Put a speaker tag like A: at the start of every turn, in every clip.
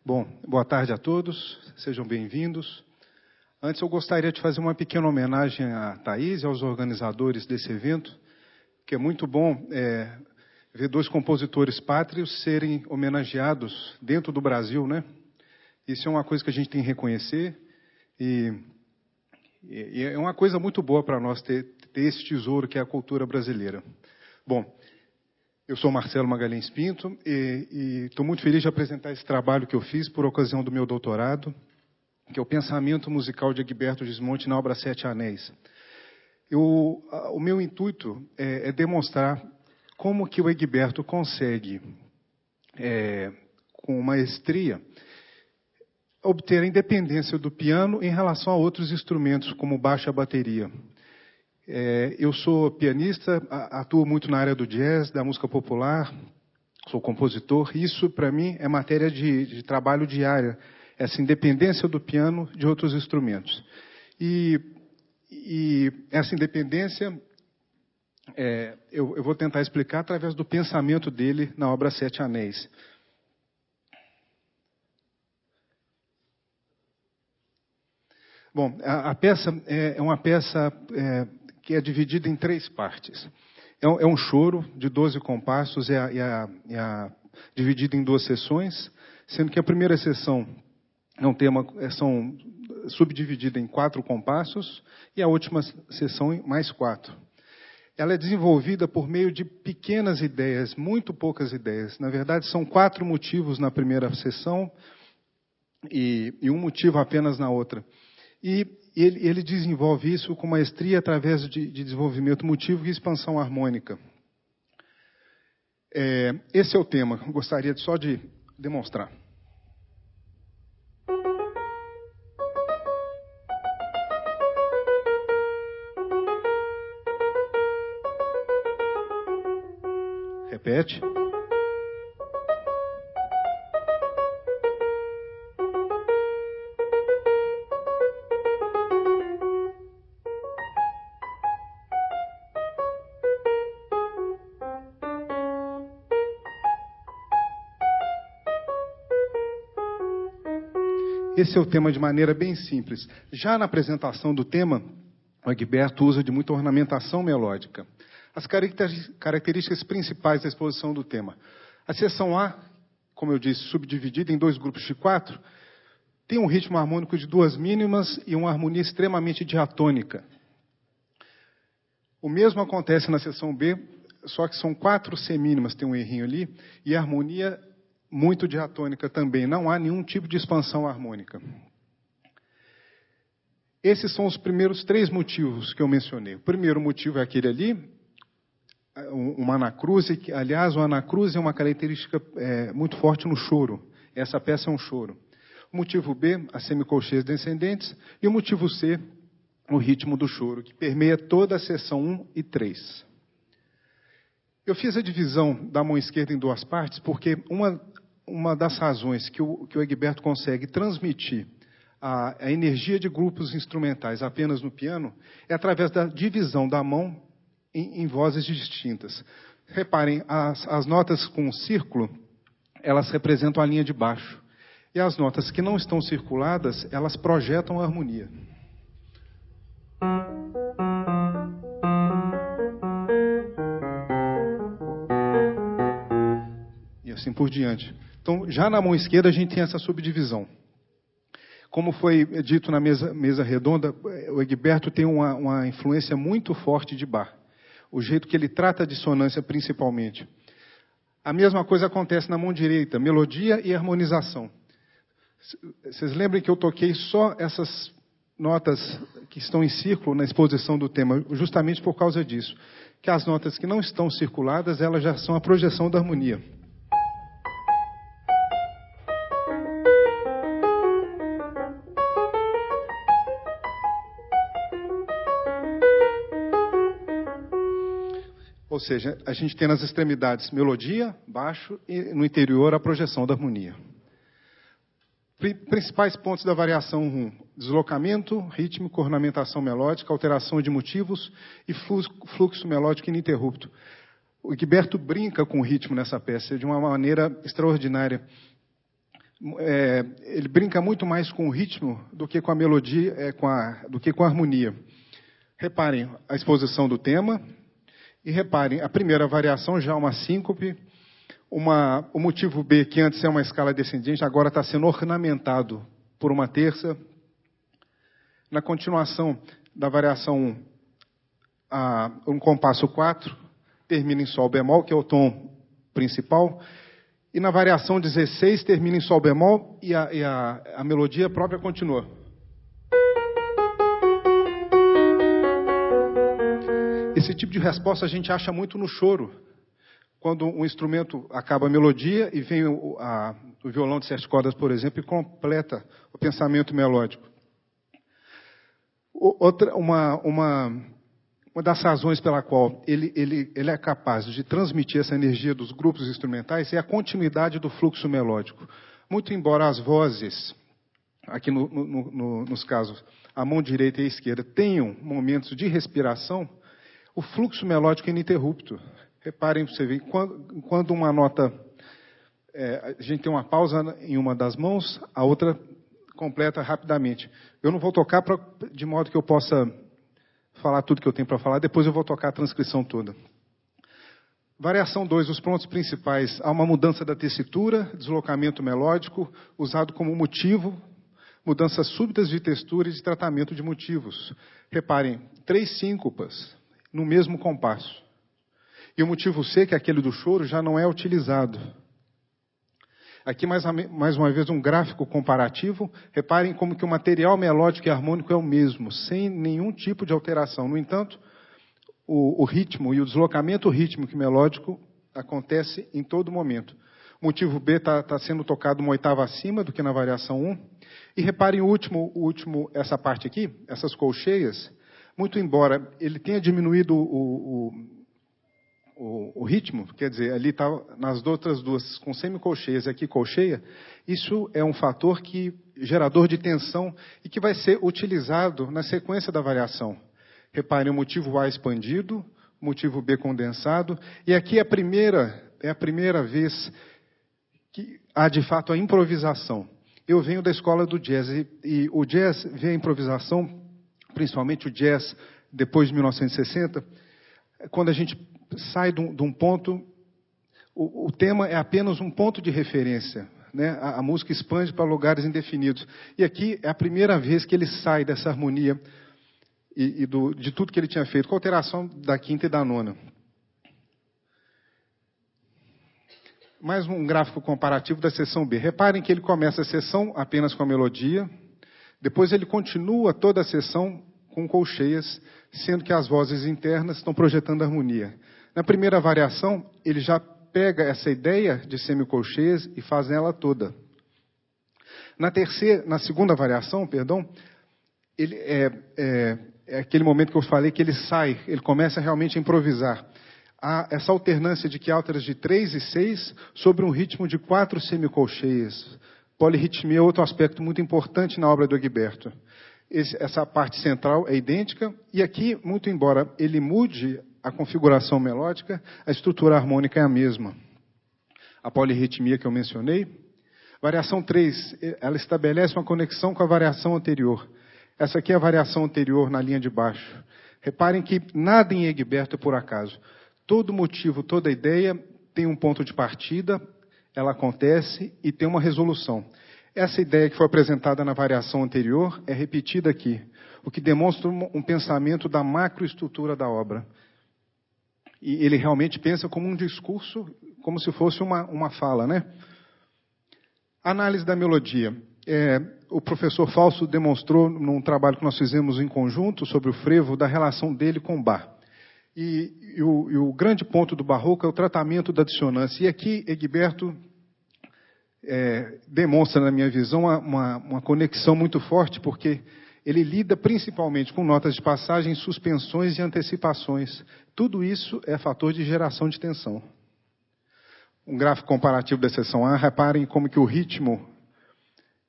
A: Bom, boa tarde a todos, sejam bem-vindos. Antes eu gostaria de fazer uma pequena homenagem a Thaís e aos organizadores desse evento, que é muito bom ver dois compositores pátrios serem homenageados dentro do Brasil, né? Isso é uma coisa que a gente tem que reconhecer e é uma coisa muito boa para nós ter esse tesouro que é a cultura brasileira. Bom, eu sou Marcelo Magalhães Pinto e estou muito feliz de apresentar esse trabalho que eu fiz por ocasião do meu doutorado, que é o Pensamento Musical de Egberto Gismonti na obra Sete Anéis. O meu intuito é demonstrar como que o Egberto consegue, com maestria, obter a independência do piano em relação a outros instrumentos, como baixo e a bateria. Eu sou pianista, atuo muito na área do jazz, da música popular, sou compositor. Isso, para mim, é matéria de trabalho diária, essa independência do piano de outros instrumentos. E essa independência, eu vou tentar explicar através do pensamento dele na obra Sete Anéis. Bom, a peça é uma peça que é dividida em três partes. É um choro de 12 compassos, dividido em duas sessões, sendo que a primeira sessão são subdividida em 4 compassos e a última sessão em mais 4. Ela é desenvolvida por meio de pequenas ideias, muito poucas ideias. Na verdade, são 4 motivos na primeira sessão e um motivo apenas na outra. E ele desenvolve isso com maestria através de desenvolvimento motivo e expansão harmônica. Esse é o tema, gostaria só de demonstrar. Repete. Esse é o tema de maneira bem simples. Já na apresentação do tema, o Egberto usa de muita ornamentação melódica. As características principais da exposição do tema. A seção A, como eu disse, subdividida em 2 grupos de 4, tem um ritmo harmônico de 2 mínimas e uma harmonia extremamente diatônica. O mesmo acontece na seção B, só que são 4 semínimas, tem um errinho ali, e a harmonia muito diatônica também, não há nenhum tipo de expansão harmônica. Esses são os primeiros 3 motivos que eu mencionei. O primeiro motivo é aquele ali, uma anacruse, que, aliás, o anacruse é uma característica muito forte no choro. Essa peça é um choro. O motivo B, as semicolcheias descendentes, e o motivo C, o ritmo do choro, que permeia toda a seção 1 e 3. Eu fiz a divisão da mão esquerda em 2 partes, porque uma das razões que o Egberto consegue transmitir a energia de grupos instrumentais apenas no piano é através da divisão da mão em vozes distintas. Reparem, as notas com círculo, elas representam a linha de baixo. E as notas que não estão circuladas, elas projetam a harmonia. E assim por diante. Então, já na mão esquerda, a gente tem essa subdivisão. Como foi dito na mesa redonda, o Egberto tem uma influência muito forte de Bach. O jeito que ele trata a dissonância, principalmente. A mesma coisa acontece na mão direita, melodia e harmonização. Vocês lembram que eu toquei só essas notas que estão em círculo na exposição do tema, justamente por causa disso. Que as notas que não estão circuladas, elas já são a projeção da harmonia. Ou seja, a gente tem nas extremidades melodia, baixo, e no interior a projeção da harmonia. Principais pontos da variação 1. Deslocamento rítmico, ornamentação melódica, alteração de motivos e fluxo melódico ininterrupto. O Egberto brinca com o ritmo nessa peça de uma maneira extraordinária. Ele brinca muito mais com o ritmo do que com a melodia, do que com a harmonia. Reparem a exposição do tema e reparem a primeira variação, já uma síncope. O motivo B, que antes é uma escala descendente, agora está sendo ornamentado por uma terça. Na continuação da variação 1, um compasso 4, termina em Sol bemol, que é o tom principal. E na variação 16, termina em Sol bemol e a melodia própria continua. Esse tipo de resposta a gente acha muito no choro. Quando um instrumento acaba a melodia e vem o violão de 7 cordas, por exemplo, e completa o pensamento melódico. Uma das razões pela qual ele é capaz de transmitir essa energia dos grupos instrumentais é a continuidade do fluxo melódico. Muito embora as vozes, aqui nos casos, a mão direita e a esquerda, tenham momentos de respiração, o fluxo melódico é ininterrupto. Reparem, você vê, quando uma nota, a gente tem uma pausa em uma das mãos, a outra completa rapidamente. Eu não vou tocar de modo que eu possa falar tudo que eu tenho para falar, depois eu vou tocar a transcrição toda. Variação 2, os pontos principais. Há uma mudança da tessitura, deslocamento melódico, usado como motivo, mudanças súbitas de textura e de tratamento de motivos. Reparem, 3 síncopas no mesmo compasso. E o motivo C, que é aquele do choro, já não é utilizado. Aqui, mais uma vez, um gráfico comparativo. Reparem como que o material melódico e harmônico é o mesmo, sem nenhum tipo de alteração. No entanto, o ritmo e o deslocamento rítmico e melódico acontece em todo momento. O motivo B está sendo tocado uma oitava acima do que na variação 1. E reparem o último, essa parte aqui, essas colcheias, muito embora ele tenha diminuído o ritmo, quer dizer, ali está nas outras duas com semicolcheias e aqui colcheia, isso é um fator gerador de tensão e que vai ser utilizado na sequência da variação. Reparem o motivo A expandido, motivo B condensado, e aqui é a primeira vez que há de fato a improvisação. Eu venho da escola do jazz e o jazz vê a improvisação, principalmente o jazz depois de 1960, quando a gente sai de um ponto, o tema é apenas um ponto de referência, né? A música expande para lugares indefinidos. E aqui é a primeira vez que ele sai dessa harmonia de tudo que ele tinha feito, com a alteração da quinta e da nona. Mais um gráfico comparativo da seção B. Reparem que ele começa a seção apenas com a melodia, depois ele continua toda a seção com colcheias, sendo que as vozes internas estão projetando a harmonia. Na primeira variação, ele já pega essa ideia de semicolcheias e faz ela toda. Na segunda variação, ele é aquele momento que eu falei que ele começa realmente a improvisar. Há essa alternância de quiálteras de 3 e 6 sobre um ritmo de 4 semicolcheias. Polirritmia é outro aspecto muito importante na obra do Egberto. Essa parte central é idêntica, e aqui, muito embora ele mude a configuração melódica, a estrutura harmônica é a mesma. A polirritmia que eu mencionei. Variação 3, ela estabelece uma conexão com a variação anterior. Essa aqui é a variação anterior na linha de baixo. Reparem que nada em Egberto é por acaso. Todo motivo, toda ideia tem um ponto de partida, ela acontece e tem uma resolução. Essa ideia que foi apresentada na variação anterior é repetida aqui, o que demonstra um pensamento da macroestrutura da obra. E ele realmente pensa como um discurso, como se fosse uma fala, né? Análise da melodia. O professor Fausto demonstrou, num trabalho que nós fizemos em conjunto, sobre o frevo, da relação dele com Bach. E o grande ponto do barroco é o tratamento da dissonância. E aqui, Egberto demonstra, na minha visão, uma conexão muito forte, porque ele lida principalmente com notas de passagem, suspensões e antecipações. Tudo isso é fator de geração de tensão. Um gráfico comparativo da seção A, reparem como que o ritmo,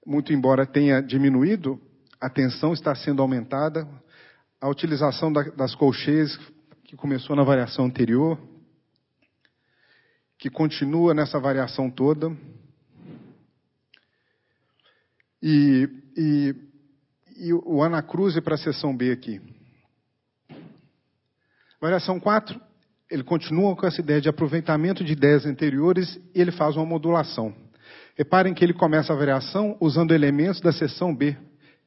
A: muito embora tenha diminuído, a tensão está sendo aumentada, a utilização das colcheias, que começou na variação anterior, que continua nessa variação toda, e o anacruse para a seção B aqui. Variação 4, ele continua com essa ideia de aproveitamento de ideias anteriores e ele faz uma modulação. Reparem que ele começa a variação usando elementos da seção B,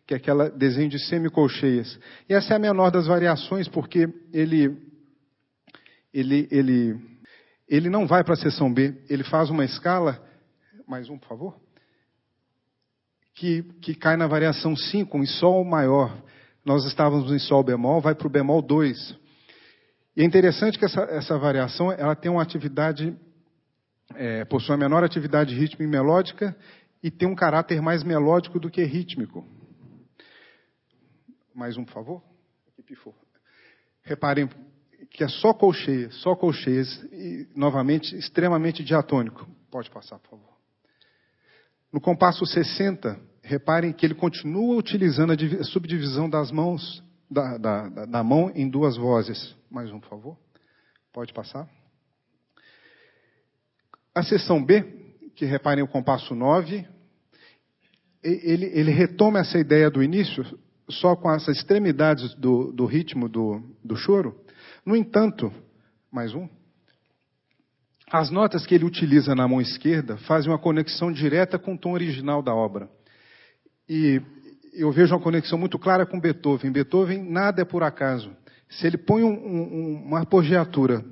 A: que é aquele desenho de semicolcheias. E essa é a menor das variações, porque ele não vai para a seção B, ele faz uma escala, mais um, por favor, que cai na variação 5, em Sol maior. Nós estávamos em Sol bemol, vai para o bemol 2. E é interessante que essa variação ela tem uma atividade, possui uma menor atividade rítmica e melódica, e tem um caráter mais melódico do que rítmico. Mais um, por favor. Aqui pifou. Reparem que é só colcheias, e novamente extremamente diatônico. Pode passar, por favor. No compasso 60, reparem que ele continua utilizando a subdivisão das mãos, da mão em duas vozes. Mais um, por favor. Pode passar. A seção B, que reparem o compasso 9, ele retoma essa ideia do início, só com essas extremidades do ritmo do choro. No entanto, mais um, as notas que ele utiliza na mão esquerda fazem uma conexão direta com o tom original da obra. E eu vejo uma conexão muito clara com Beethoven. Beethoven, nada é por acaso. Se ele põe uma apogeatura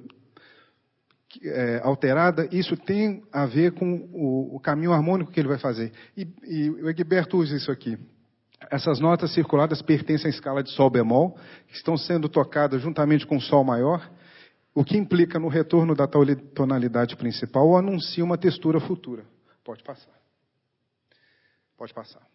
A: alterada, isso tem a ver com o caminho harmônico que ele vai fazer. E o Egberto usa isso aqui. Essas notas circuladas pertencem à escala de Sol bemol, que estão sendo tocadas juntamente com o Sol maior, o que implica no retorno da tonalidade principal ou anuncia uma textura futura. Pode passar. Pode passar.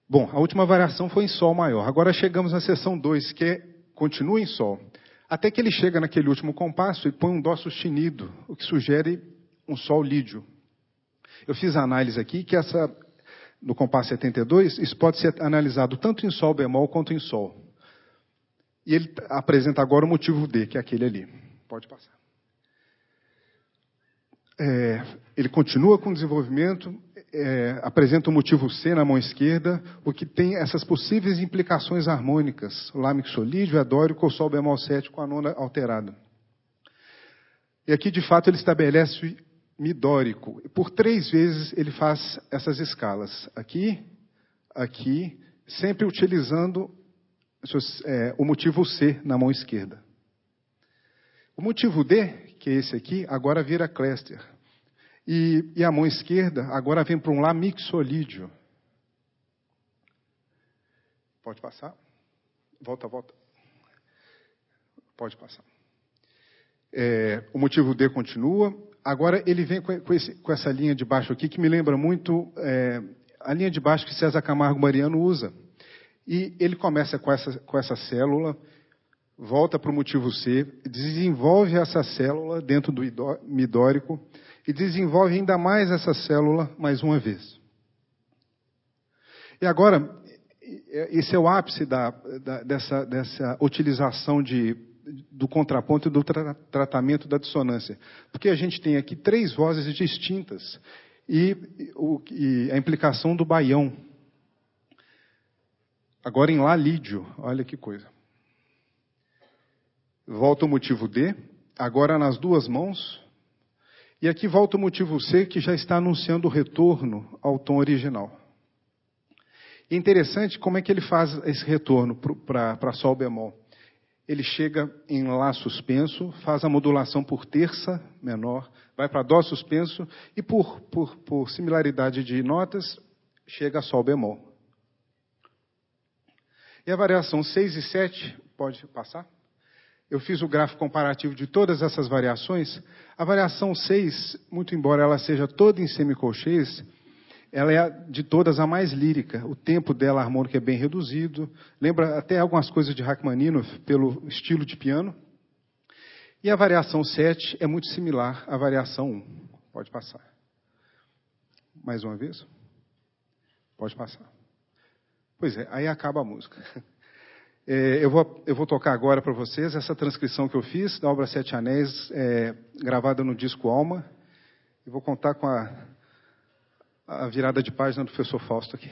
A: Bom, a última variação foi em Sol maior. Agora chegamos na seção 2, que continua em Sol. Até que ele chega naquele último compasso e põe um Dó sustenido, o que sugere um Sol lídio. Eu fiz a análise aqui que no compasso 72, isso pode ser analisado tanto em Sol bemol quanto em Sol. E ele apresenta agora o motivo D, que é aquele ali. Pode passar. Ele continua com o desenvolvimento, apresenta o motivo C na mão esquerda, o que tem essas possíveis implicações harmônicas, Lá mixolídio, adórico ou Sol bemol 7 com a nona alterada. E aqui, de fato, ele estabelece midórico. Por 3 vezes ele faz essas escalas. Aqui, aqui, sempre utilizando o motivo C na mão esquerda. O motivo D, que é esse aqui, agora vira cluster. E a mão esquerda agora vem para um Lá mixolídio. Pode passar? Volta. Pode passar. O motivo D continua. Agora ele vem com essa linha de baixo aqui, que me lembra muito a linha de baixo que César Camargo Mariano usa. E ele começa com essa célula, volta para o motivo C, desenvolve essa célula dentro do midórico e desenvolve ainda mais essa célula mais uma vez. E agora, esse é o ápice dessa utilização do contraponto e do tratamento da dissonância. Porque a gente tem aqui 3 vozes distintas e a implicação do baião. Agora em Lá lídio, olha que coisa. Volta o motivo D, agora nas 2 mãos. E aqui volta o motivo C, que já está anunciando o retorno ao tom original. E é interessante como é que ele faz esse retorno para Sol bemol. Ele chega em Lá suspenso, faz a modulação por terça menor, vai para Dó suspenso e por similaridade de notas, chega a Sol bemol. E a variação 6 e 7, pode passar? Eu fiz o gráfico comparativo de todas essas variações. A variação 6, muito embora ela seja toda em semicolcheias, ela é, de todas, a mais lírica. O tempo dela harmônico é bem reduzido. Lembra até algumas coisas de Rachmaninoff, pelo estilo de piano. E a variação 7 é muito similar à variação 1. Pode passar. Mais uma vez? Pode passar. Pois é, aí acaba a música. Eu vou tocar agora para vocês essa transcrição que eu fiz da obra Sete Anéis, gravada no disco Alma. E vou contar com a virada de página do professor Fausto aqui.